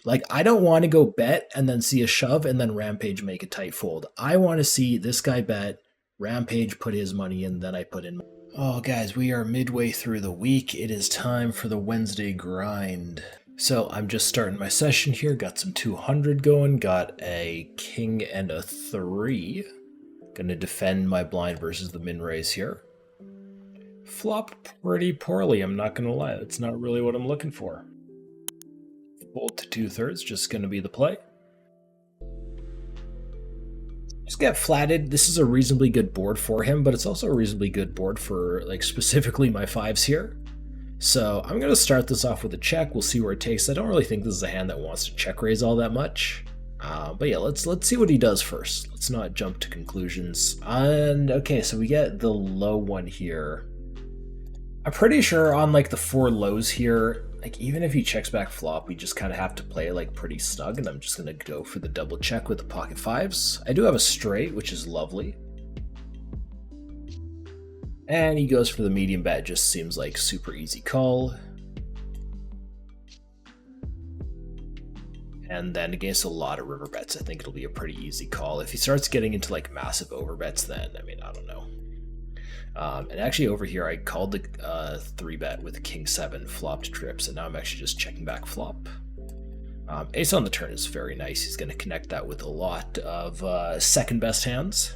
Like, I don't want to go bet and then see a shove and then Rampage make a tight fold. I want to see this guy bet, Rampage put his money in, then I put in. Oh, guys, we are midway through the week. It is time for the Wednesday grind. So I'm just starting my session here. Got some 200 going. Got a king and a 3. Gonna defend my blind versus the min raise here. Flop pretty poorly, I'm not gonna lie. That's not really what I'm looking for. Fold to 2/3, just gonna be the play. Just get flatted. This is a reasonably good board for him, but it's also a reasonably good board for, like, specifically my 5s here. So I'm gonna start this off with a check. We'll see where it takes. I don't really think this is a hand that wants to check raise all that much. But yeah, let's see what he does first. Let's not jump to conclusions. And okay, so we get the low one here. I'm pretty sure on like the 4 lows here, like even if he checks back flop, we just kind of have to play like pretty snug, and I'm just gonna go for the double check with the pocket 5s. I do have a straight, which is lovely. And he goes for the medium bet, just seems like super easy call. And then against a lot of river bets, I think it'll be a pretty easy call. If he starts getting into like massive overbets, then, I mean, I don't know. And actually over here, I called the 3-bet with king 7, flopped trips, and now I'm actually just checking back flop. Ace on the turn is very nice. He's going to connect that with a lot of second best hands.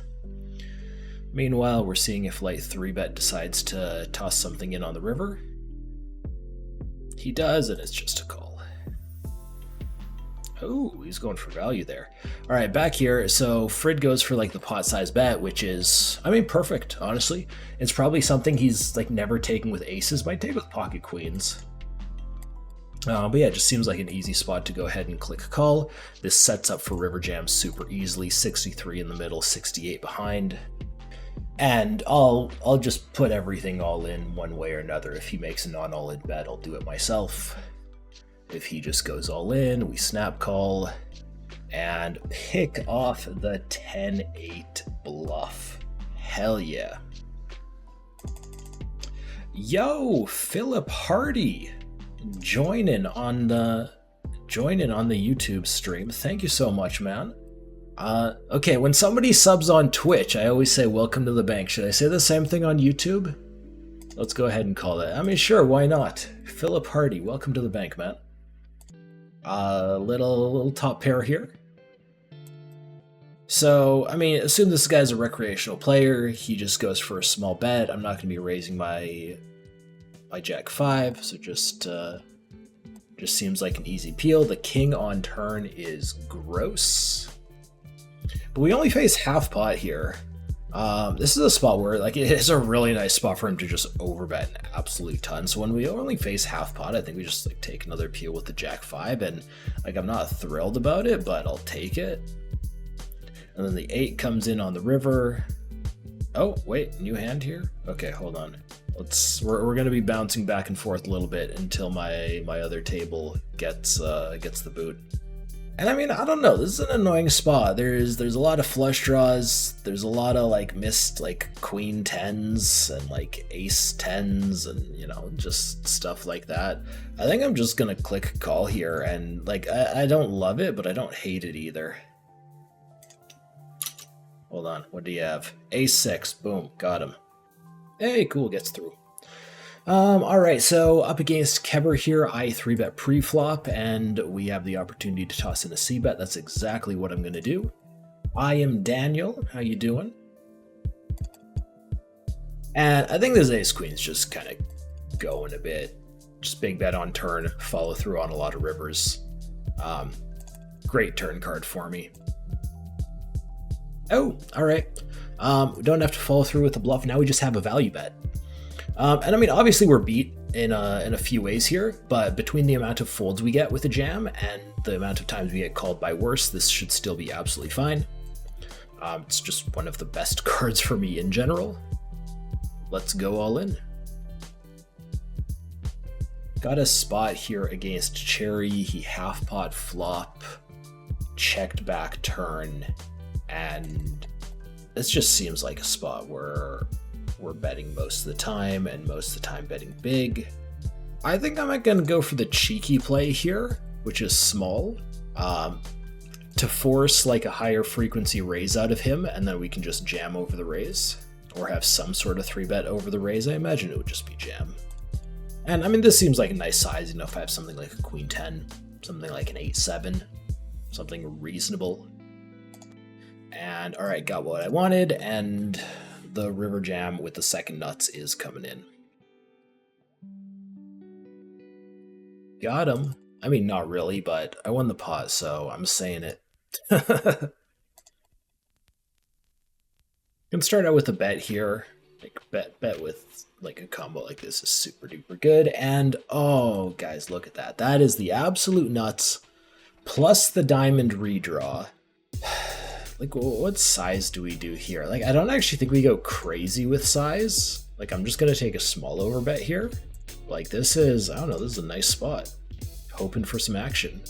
Meanwhile, we're seeing if light 3-bet decides to toss something in on the river. He does, and it's just a call. Oh, he's going for value there. All right, back here. So Frid goes for like the pot size bet, which is, I mean, perfect, honestly. It's probably something he's like never taken with aces, might take with pocket queens. But yeah, it just seems like an easy spot to go ahead and click call. This sets up for river jams super easily. 63 in the middle, 68 behind. And I'll just put everything all in one way or another. If he makes a non-all-in bet, I'll do it myself. If he just goes all in, we snap call and pick off the 10-8 bluff. Hell yeah. Yo, Philip Hardy, join in on the YouTube stream. Thank you so much, man. Okay, when somebody subs on Twitch, I always say welcome to the bank. Should I say the same thing on YouTube? Let's go ahead and call it. I mean, sure, why not? Philip Hardy, welcome to the bank, man. Little top pair here. So, I mean, assume this guy's a recreational player. He just goes for a small bet. I'm not going to be raising my jack 5, so just seems like an easy peel. The king on turn is gross. But we only face half pot here. This is a spot where, like, it is a really nice spot for him to just overbet an absolute ton. So when we only face half pot, I think we just like take another peel with the jack 5, and like I'm not thrilled about it, but I'll take it. And then the 8 comes in on the river. Oh wait, new hand here. Okay, hold on. We're gonna be bouncing back and forth a little bit until my other table gets the boot. And I mean, I don't know, this is an annoying spot. There's a lot of flush draws, there's a lot of like missed like queen 10s and like ace 10s and, you know, just stuff like that. I think I'm just gonna click call here, and like I don't love it, but I don't hate it either. Hold on, what do you have? Ace 6, boom, got him. Hey, cool, gets through. Alright, so up against Keber here, I 3-bet pre-flop, and we have the opportunity to toss in a c-bet. That's exactly what I'm going to do. I am Daniel, how you doing? And I think this ace-queen's just kind of going a bit. Just big bet on turn, follow through on a lot of rivers. Great turn card for me. Oh, alright. We don't have to follow through with the bluff, now we just have a value bet. And I mean, obviously we're beat in a few ways here, but between the amount of folds we get with a jam and the amount of times we get called by worse, this should still be absolutely fine. It's just one of the best cards for me in general. Let's go all in. Got a spot here against Cherry. He half pot flop, checked back turn, and this just seems like a spot where we're betting most of the time, and most of the time betting big. I think I'm going to go for the cheeky play here. which is small, to force like a higher frequency raise out of him, and then we can just jam over the raise, or have some sort of 3-bet over the raise. I imagine it would just be jam. And I mean, this seems like a nice size, you know, if I have something like a queen 10, something like an 8-7, something reasonable. And all right, got what I wanted, and the river jam with the second nuts is coming in. Got him. I mean, not really, but I won the pot, so I'm saying it. Can start out with a bet here. Like bet with like a combo like this is super duper good. And oh, guys, look at that. That is the absolute nuts. Plus the diamond redraw. Like, what size do we do here? Like, I don't actually think we go crazy with size. Like, I'm just gonna take a small overbet here. Like, this is, I don't know, this is a nice spot. Hoping for some action.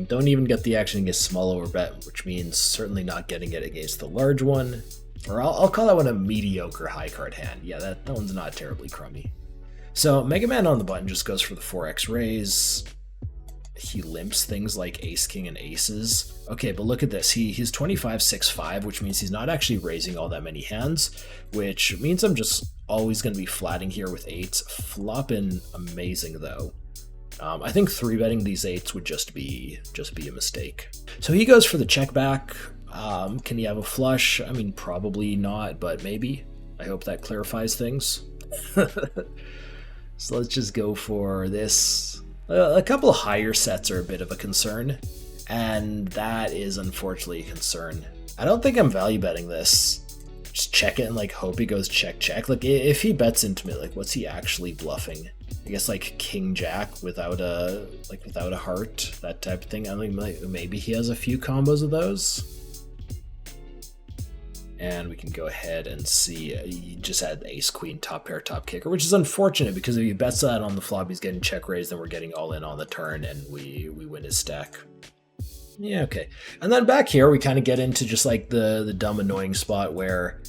Don't even get the action against small overbet, which means certainly not getting it against the large one. Or I'll call that one a mediocre high card hand. Yeah, that one's not terribly crummy. So Mega Man on the button just goes for the 4x raise. He limps things like ace, king, and aces. Okay, but look at this. He's 25-6-5, which means he's not actually raising all that many hands, which means I'm just always going to be flatting here with 8s. Flopping amazing, though. I think 3-betting these 8s would just be a mistake. So he goes for the check back. Can he have a flush? I mean, probably not, but maybe. I hope that clarifies things. So let's just go for this. A couple of higher sets are a bit of a concern, and that is unfortunately a concern. I don't think I'm value betting this. Just check it and like hope he goes check check. Like if he bets into me, like what's he actually bluffing? I guess like king jack without a heart, that type of thing. I mean, maybe he has a few combos of those. And we can go ahead and see, he just had ace, queen, top pair, top kicker, which is unfortunate because if he bets that on the flop, he's getting check raised, then we're getting all in on the turn and we win his stack. Yeah, okay. And then back here, we kind of get into just like the dumb, annoying spot where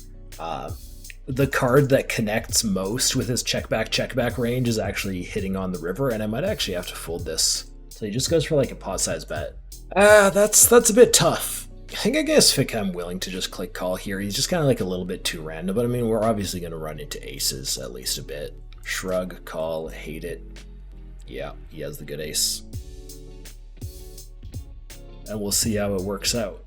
the card that connects most with his check back range is actually hitting on the river, and I might actually have to fold this. So he just goes for like a pot size bet. That's a bit tough. I think I'm willing to just click call here. He's just kind of like a little bit too random, but I mean, we're obviously going to run into aces at least a bit. Shrug, call, hate it. Yeah, he has the good ace. And we'll see how it works out.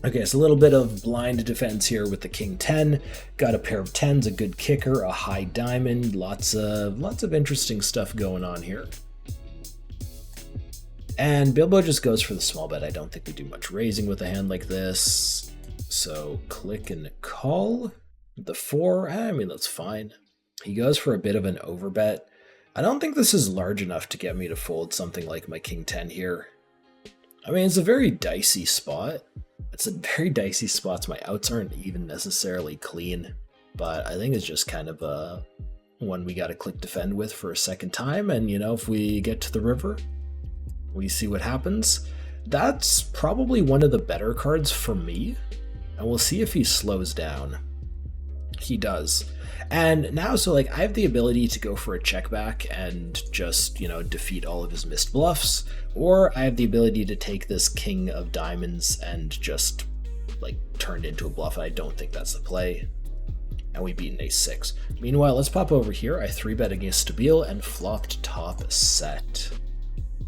Okay, so a little bit of blind defense here with the king 10. Got a pair of 10s, a good kicker, a high diamond, lots of interesting stuff going on here. And Bilbo just goes for the small bet. I don't think we do much raising with a hand like this. So click and call. The 4, I mean, that's fine. He goes for a bit of an overbet. I don't think this is large enough to get me to fold something like my king 10 here. I mean, it's a very dicey spot. It's a very dicey spot. My outs aren't even necessarily clean. But I think it's just kind of one we got to click defend with for a second time. And, you know, if we get to the river, we see what happens. That's probably one of the better cards for me. And we'll see if he slows down. He does. And now, so like I have the ability to go for a check back and just, you know, defeat all of his missed bluffs. Or I have the ability to take this king of diamonds and just like turn it into a bluff. And I don't think that's the play. And we beat an ace 6. Meanwhile, let's pop over here. I 3-bet against Stabile and flopped top set.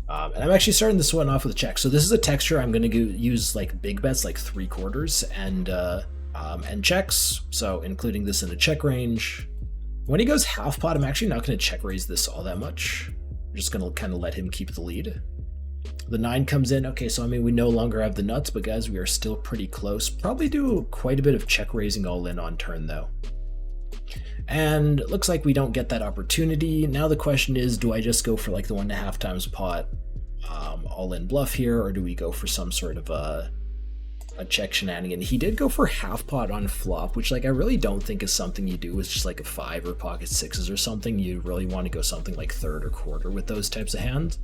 And I'm actually starting this one off with a check. So this is a texture I'm going to use like big bets, like 3/4 and checks. So including this in the check range. When he goes half pot, I'm actually not going to check raise this all that much. I'm just going to kind of let him keep the lead. The 9 comes in. Okay, so I mean, we no longer have the nuts, but guys, we are still pretty close. Probably do quite a bit of check raising all in on turn though. And it looks like we don't get that opportunity. Now the question is, do I just go for like the 1.5 times pot all in bluff here, or do we go for some sort of a check shenanigan? He did go for half pot on flop, which like I really don't think is something you do with just like a 5 or pocket 6s or something. You really want to go something like third or quarter with those types of hands.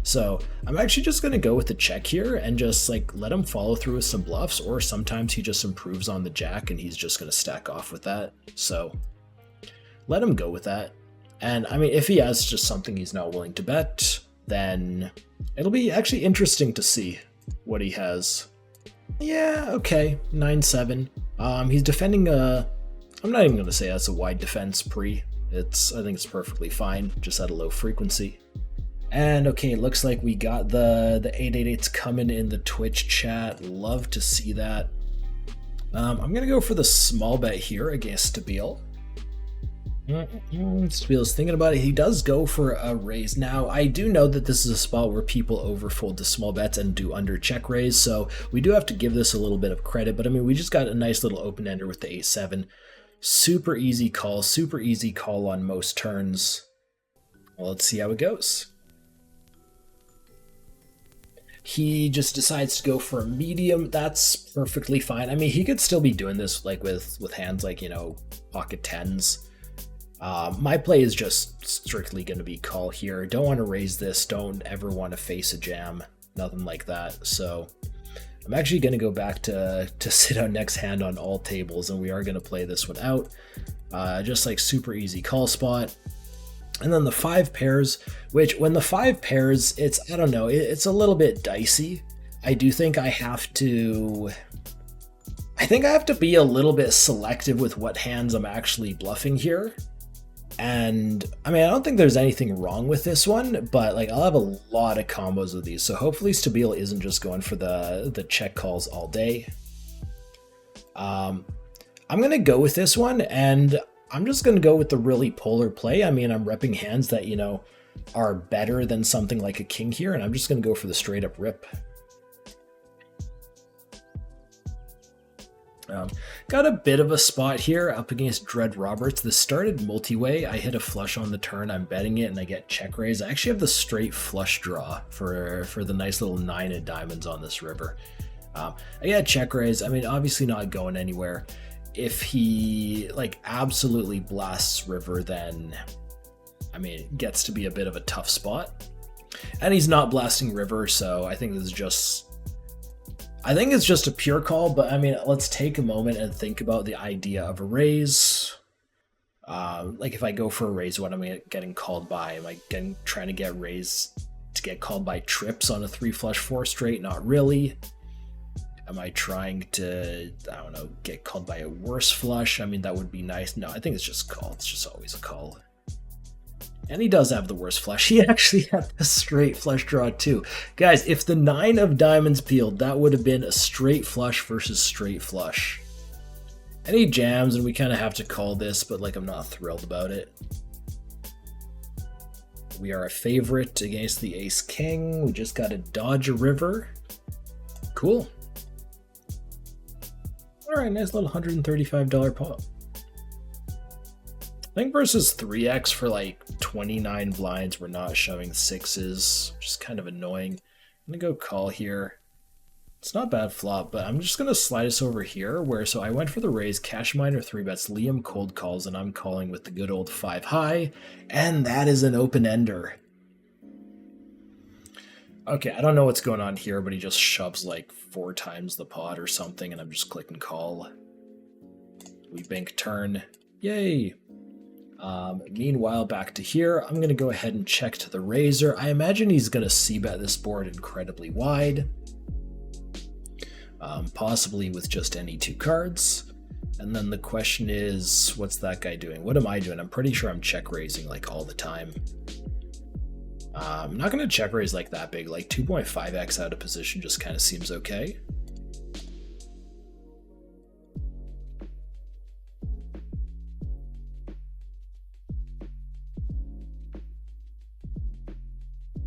So I'm actually just going to go with the check here and just like let him follow through with some bluffs, or sometimes he just improves on the jack and he's just going to stack off with that. So let him go with that. And I mean, if he has just something he's not willing to bet, then it'll be actually interesting to see what he has. Yeah, okay, 9-7. He's defending I'm not even going to say that's a wide defense pre. I think it's perfectly fine, just at a low frequency. And okay, it looks like we got the 888s coming in the Twitch chat. Love to see that. I'm going to go for the small bet here against Stabile. Stabile's thinking about it. He does go for a raise. Now, I do know that this is a spot where people overfold to small bets and do under check raise, so we do have to give this a little bit of credit, but I mean, we just got a nice little open-ender with the 8-7. Super easy call on most turns. Well, let's see how it goes. He just decides to go for a medium. That's perfectly fine. I mean, he could still be doing this like with hands like, you know, pocket tens. My play is just strictly going to be call here. Don't want to raise this. Don't ever want to face a jam. Nothing like that. So I'm actually going to go back to sit out next hand on all tables, and we are going to play this one out. Just like super easy call spot. And then the 5 pairs, which when the 5 pairs, I don't know, it's a little bit dicey. I do think I have to be a little bit selective with what hands I'm actually bluffing here. And I mean, I don't think there's anything wrong with this one, but like I'll have a lot of combos of these. So hopefully Stabile isn't just going for the check calls all day. I'm going to go with this one, and I'm just going to go with the really polar play. I mean, I'm repping hands that, you know, are better than something like a king here, and I'm just going to go for the straight up rip. Got a bit of a spot here up against Dread Roberts. This started multi-way. I hit a flush on the turn, I'm betting it, and I get check raise. I actually have the straight flush draw for the nice little 9 of diamonds on this river. I get check raise. I mean, obviously not going anywhere. If he like absolutely blasts river, then I mean, it gets to be a bit of a tough spot. And he's not blasting river, so I think it's just a pure call, but I mean, let's take a moment and think about the idea of a raise. Like if I go for a raise, what am I getting called by? Am I trying to get raised to get called by trips on a 3 flush 4 straight? Not really. Am I trying to, I don't know, get called by a worse flush? I mean, that would be nice. No, I think it's just call. It's just always a call. And he does have the worst flush. He actually had a straight flush draw too. Guys, if the 9 of diamonds peeled, that would have been a straight flush versus straight flush. And he jams, and we kind of have to call this, but like I'm not thrilled about it. We are a favorite against the ace king. We just got to dodge a river. Cool. All right, nice little $135 pot. I think versus 3x for like 29 blinds, we're not showing 6s, which is kind of annoying. I'm gonna go call here. It's not bad flop, but I'm just gonna slide us over here so I went for the raise, cash miner 3-bets, Liam cold calls, and I'm calling with the good old 5 high, and that is an open ender. Okay, I don't know what's going on here, but he just shoves like 4 times the pot or something, and I'm just clicking call. We bank turn. Yay! Meanwhile, back to here, I'm going to go ahead and check to the raiser. I imagine he's going to c-bet this board incredibly wide. Possibly with just any 2 cards. And then the question is, what's that guy doing? What am I doing? I'm pretty sure I'm check raising like all the time. I'm not going to check raise like that big, like 2.5x out of position just kind of seems okay.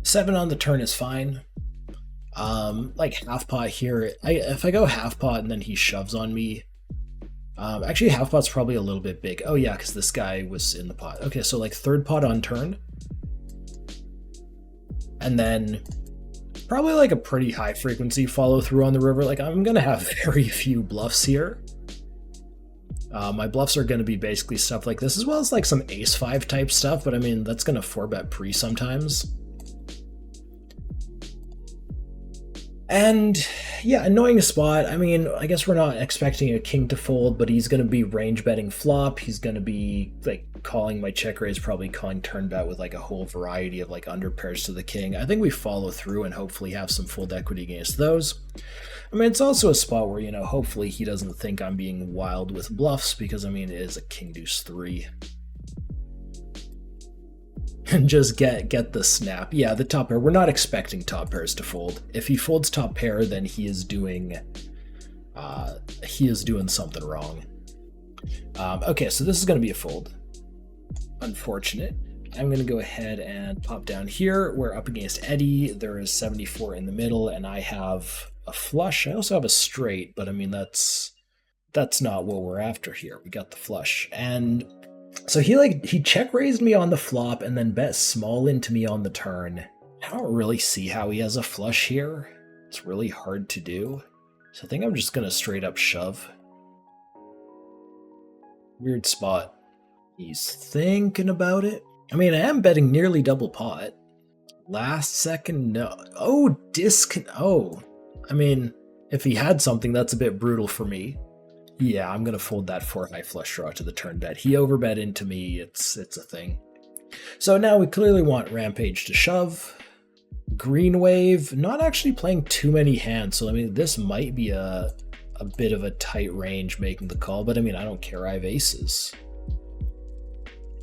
Seven on the turn is fine. Like half pot here, if I go half pot and then he shoves on me, actually half pot's probably a little bit big. Oh yeah, because this guy was in the pot. Okay, so like 3rd pot on turn. And then probably like a pretty high frequency follow through on the river. Like I'm gonna have very few bluffs here. My bluffs are gonna be basically stuff like this, as well as like some ace 5 type stuff, but I mean that's gonna 4-bet pre sometimes. And yeah, annoying spot. I mean, I guess we're not expecting a king to fold, but he's going to be range betting flop. He's going to be like calling my check raise, probably calling turn bet with like a whole variety of like under pairs to the king. I think we follow through and hopefully have some fold equity against those. I mean, it's also a spot where, you know, hopefully he doesn't think I'm being wild with bluffs because, I mean, it is a king deuce 3. And just get the snap. Yeah, the top pair. We're not expecting top pairs to fold. If he folds top pair, then he is doing something wrong. Okay, so this is going to be a fold. Unfortunate. I'm going to go ahead and pop down here. We're up against Eddie. There is 74 in the middle, and I have a flush. I also have a straight, but I mean that's not what we're after here. We got the flush, and so he check raised me on the flop and then bet small into me on the turn. I don't really see how he has a flush here. It's really hard to do. So I think I'm just gonna straight up shove. Weird spot. He's thinking about it. I mean, I am betting nearly double pot. Last second, no. Oh, oh. I mean, if he had something, that's a bit brutal for me. Yeah, I'm going to fold that 4 high flush draw to the turn bet. He overbet into me. It's a thing. So now we clearly want Rampage to shove. Green wave, not actually playing too many hands. So, I mean, this might be a bit of a tight range making the call. But, I mean, I don't care. I have aces.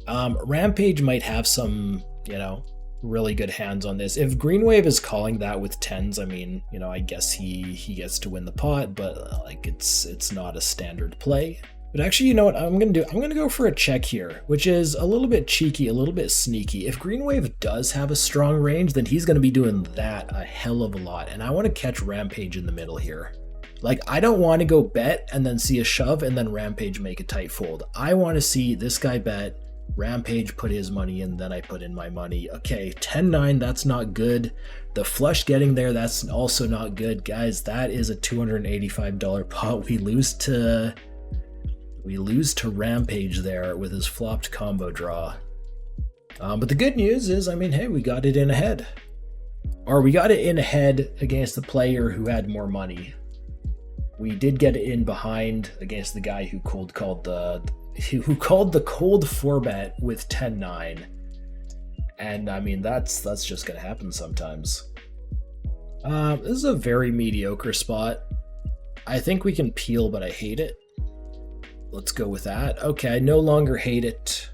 Rampage might have some, you know, really good hands on this. If Green Wave is calling that with 10s, I mean, you know, I guess he gets to win the pot, but like it's not a standard play. But actually, you know what I'm gonna do? I'm gonna go for a check here, which is a little bit cheeky, a little bit sneaky. If Green Wave does have a strong range, then he's gonna be doing that a hell of a lot, and I want to catch Rampage in the middle here. Like, I don't want to go bet and then see a shove and then Rampage make a tight fold. I want to see this guy bet, Rampage put his money in, then I put in my money. Okay, 10-9, that's not good. The flush getting there, that's also not good. Guys, that is a $285 pot. We lose to Rampage there with his flopped combo draw. But the good news is, I mean, hey, we got it in ahead. Or we got it in ahead against the player who had more money. We did get it in behind against the guy who called the cold 4-bet with 10-9. And I mean, that's just gonna happen sometimes. This is a very mediocre spot. I think we can peel, but I hate it. Let's go with that. Okay, I no longer hate it.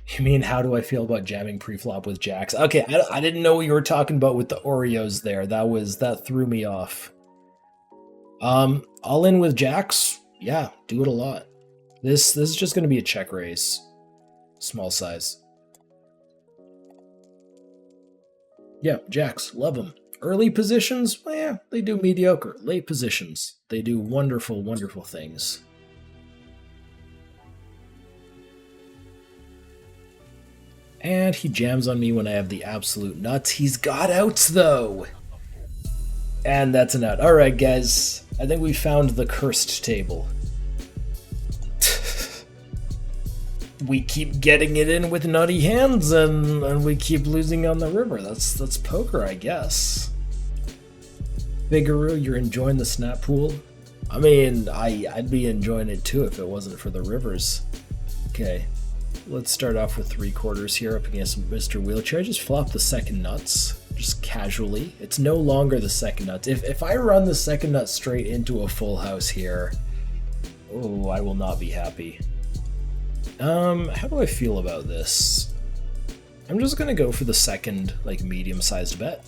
You mean, how do I feel about jamming preflop with jacks? Okay, I didn't know what you were talking about with the Oreos there. That threw me off. All in with jacks? Yeah, do it a lot. This is just going to be a check raise. Small size. Yeah, jacks, love them. Early positions, well, yeah, they do mediocre. Late positions, they do wonderful, wonderful things. And he jams on me when I have the absolute nuts. He's got outs, though. And that's an out. All right, guys. I think we found the cursed table. We keep getting it in with nutty hands, and we keep losing on the river. That's poker, I guess. Figaro, you're enjoying the snap pool? I mean, I'd be enjoying it too if it wasn't for the rivers. Okay, let's start off with 3/4 here up against Mr. Wheelchair. Just flop the second nuts, just casually. It's no longer the second nuts. If I run the second nut straight into a full house here, oh, I will not be happy. How do I feel about this? I'm just gonna go for the second, like, medium-sized bet.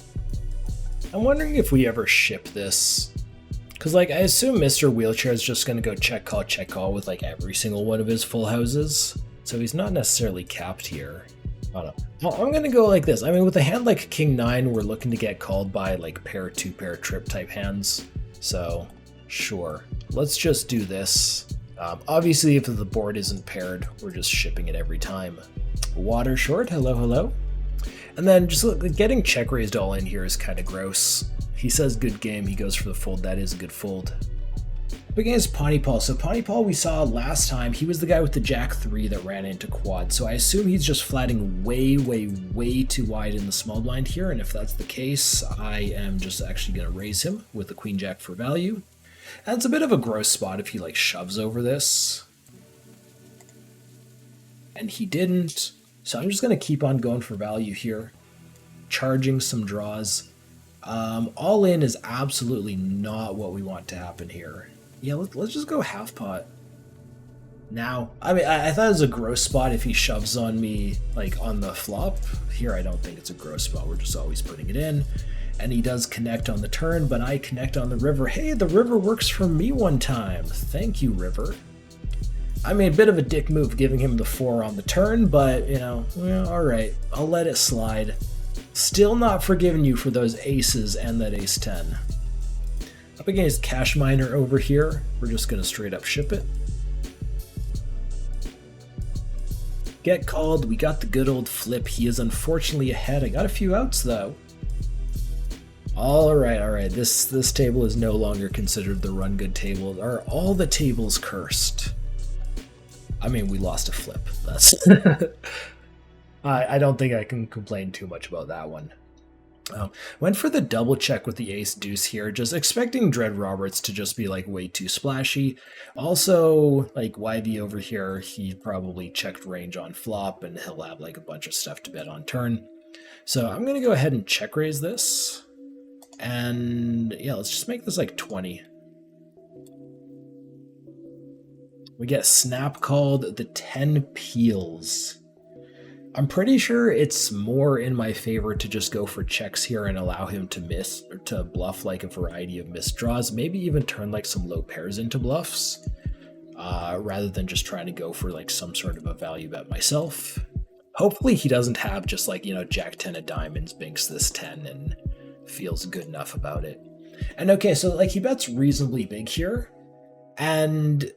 I'm wondering if we ever ship this. Because, like, I assume Mr. Wheelchair is just gonna go check call with, like, every single one of his full houses. So he's not necessarily capped here. I don't know. I'm gonna go like this. I mean, with a hand like King 9, we're looking to get called by, like, pair, 2-pair, trip type hands. So, sure. Let's just do this. Obviously, if the board isn't paired, we're just shipping it every time. Water short, hello, hello. And then just look, getting check raised all in here is kind of gross. He says good game, he goes for the fold, that is a good fold. Up against Pawnee Paul. So Pawnee Paul we saw last time, he was the guy with the Jack 3 that ran into quad. So I assume he's just flatting way too wide in the small blind here. And if that's the case, I am just actually going to raise him with the Queen Jack for value. And it's a bit of a gross spot if he like shoves over this. And he didn't. So I'm just going to keep on going for value here. Charging some draws. All in is absolutely not what we want to happen here. Yeah, let's just go half pot. Now, I mean, I thought it was a gross spot if he shoves on me, like, on the flop. Here, I don't think it's a gross spot. We're just always putting it in. And he does connect on the turn, but I connect on the river. Hey, the river works for me one time. Thank you, river. I mean, a bit of a dick move giving him the 4 on the turn, but, you know, well, all right. I'll let it slide. Still not forgiving you for those aces and that ace 10. Up against Cash Miner over here, we're just going to straight up ship it. Get called, we got the good old flip. He is unfortunately ahead. I got a few outs though. Alright, this table is no longer considered the run good table. Are all the tables cursed? I mean, we lost a flip. That's I don't think I can complain too much about that one. Went for the double check with the ace deuce here, just expecting Dread Roberts to just be like way too splashy. Also, like YV over here, he probably checked range on flop and he'll have like a bunch of stuff to bet on turn. So I'm gonna go ahead and check raise this. And yeah, let's just make this like 20. We get snap called, the 10 peels. I'm pretty sure it's more in my favor to just go for checks here and allow him to miss or to bluff like a variety of missed draws, maybe even turn like some low pairs into bluffs, rather than just trying to go for like some sort of a value bet myself. Hopefully he doesn't have just like, you know, Jack 10 of diamonds binks this 10 and feels good enough about it. And okay, so like he bets reasonably big here, and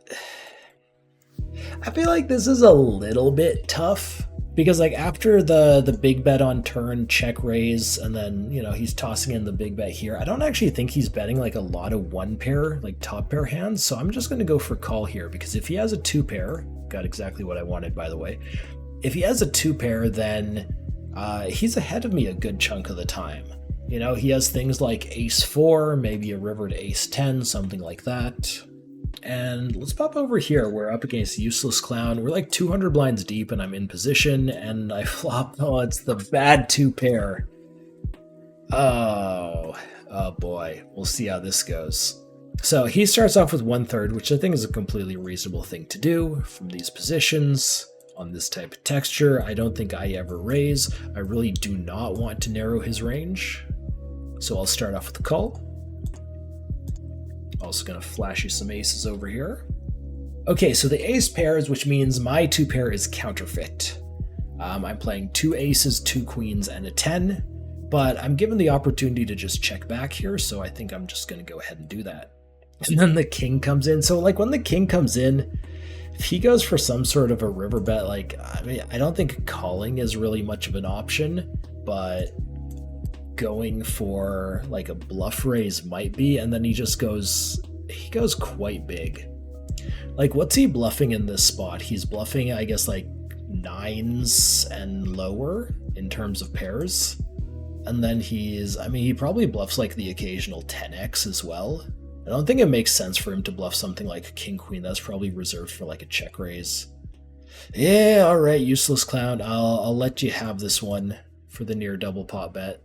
I feel like this is a little bit tough. Because like after the big bet on turn, check raise, and then, you know, he's tossing in the big bet here, I don't actually think he's betting like a lot of one pair, like top pair hands. So I'm just going to go for call here, because if he has a 2 pair, got exactly what I wanted, by the way. If he has a 2 pair, then he's ahead of me a good chunk of the time. You know, he has things like ace 4, maybe a river to ace 10, something like that. And let's pop over here. We're up against Useless Clown. We're like 200 blinds deep and I'm in position and I flop. Oh, it's the bad 2 pair. Oh boy. We'll see how this goes. So he starts off with 1/3, which I think is a completely reasonable thing to do from these positions on this type of texture. I don't think I ever raise. I really do not want to narrow his range. So I'll start off with the call. Also gonna flash you some aces over here. Okay, so the ace pairs, which means my 2 pair is counterfeit. I'm playing 2 aces, 2 queens, and a 10, but I'm given the opportunity to just check back here, so I think I'm just gonna go ahead and do that. And then the king comes in. So like when the king comes in, if he goes for some sort of a river bet, like, I mean, I don't think calling is really much of an option, but going for like a bluff raise might be, and then he goes quite big. Like, what's he bluffing in this spot? He's bluffing, I guess, like 9s and lower in terms of pairs. And then he probably bluffs like the occasional 10x as well. I don't think it makes sense for him to bluff something like king queen. That's probably reserved for like a check raise. Yeah, all right, Useless Clown. I'll let you have this one for the near double pot bet.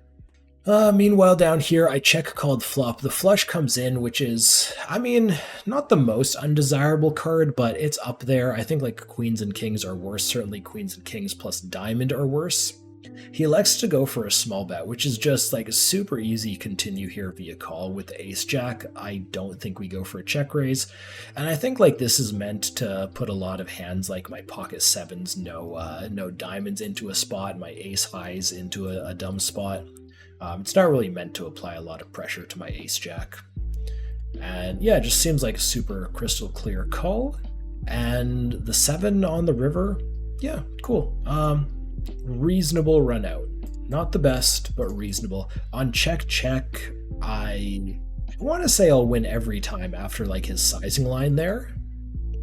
Meanwhile, down here, I check called flop. The flush comes in, which is, I mean, not the most undesirable card, but it's up there. I think like queens and kings are worse. Certainly queens and kings plus diamond are worse. He elects to go for a small bet, which is just like a super easy continue here via call with the ace jack. I don't think we go for a check raise. And I think like this is meant to put a lot of hands like my pocket 7s, no diamonds into a spot, my ace highs into a dumb spot. It's not really meant to apply a lot of pressure to my ace jack. And yeah, it just seems like a super crystal clear call. And the 7 on the river, yeah, cool. Reasonable run out. Not the best, but reasonable. On check, I want to say I'll win every time after like his sizing line there.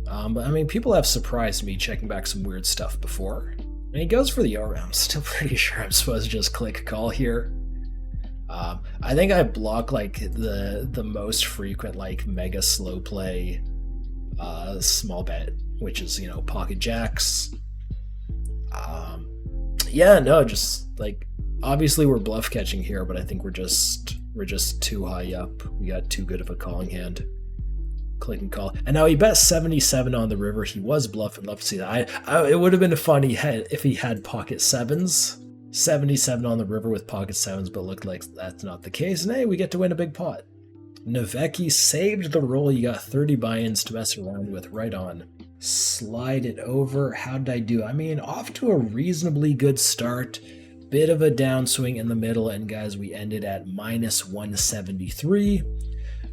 But I mean, people have surprised me checking back some weird stuff before. And he goes for the over. I'm still pretty sure I'm supposed to just click call here. I think I block like the most frequent like mega slow play small bet, which is, you know, pocket jacks. Yeah, no, just like obviously we're bluff catching here, but I think we're just too high up. We got too good of a calling hand. Click and call. And now he bet 77 on the river. He was bluffing. Love to see that. It would have been funny if he had pocket sevens. 77 on the river with pocket sevens, but looked like that's not the case. And hey, we get to win a big pot. Navecki saved the roll. You got 30 buy-ins to mess around with. Right on. Slide it over. How did I do? I mean, off to a reasonably good start. Bit of a downswing in the middle, and guys, we ended at minus 173,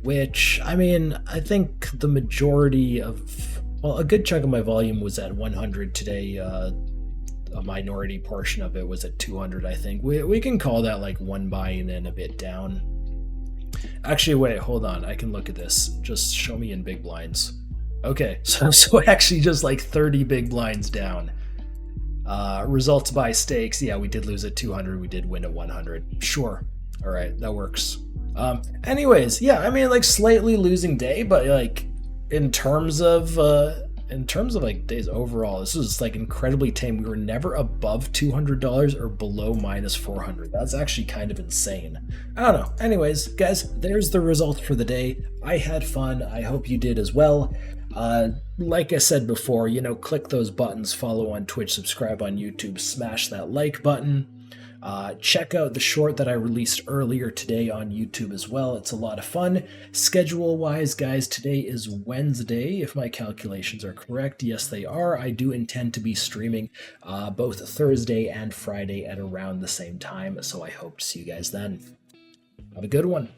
which, I mean, I think the majority of, well, a good chunk of my volume was at 100 today. A minority portion of it was at 200, I think. We can call that like one buy-in and a bit down. Actually, wait, hold on. I can look at this. Just show me in big blinds. Okay, so actually just like 30 big blinds down. Results by stakes. Yeah, we did lose at 200. We did win at 100. Sure. All right, that works. Anyways, yeah, I mean, like slightly losing day, but like in terms of like days overall, this was like incredibly tame. We were never above $200 or below minus 400. That's actually kind of insane. I don't know. Anyways, guys, there's the result for the day. I had fun. I hope you did as well. Like I said before, you know, click those buttons, follow on Twitch, subscribe on YouTube, smash that like button. Check out the short that I released earlier today on YouTube as well. It's a lot of fun. Schedule-wise, guys, today is Wednesday, if my calculations are correct. Yes, they are. I do intend to be streaming both Thursday and Friday at around the same time, so I hope to see you guys then. Have a good one.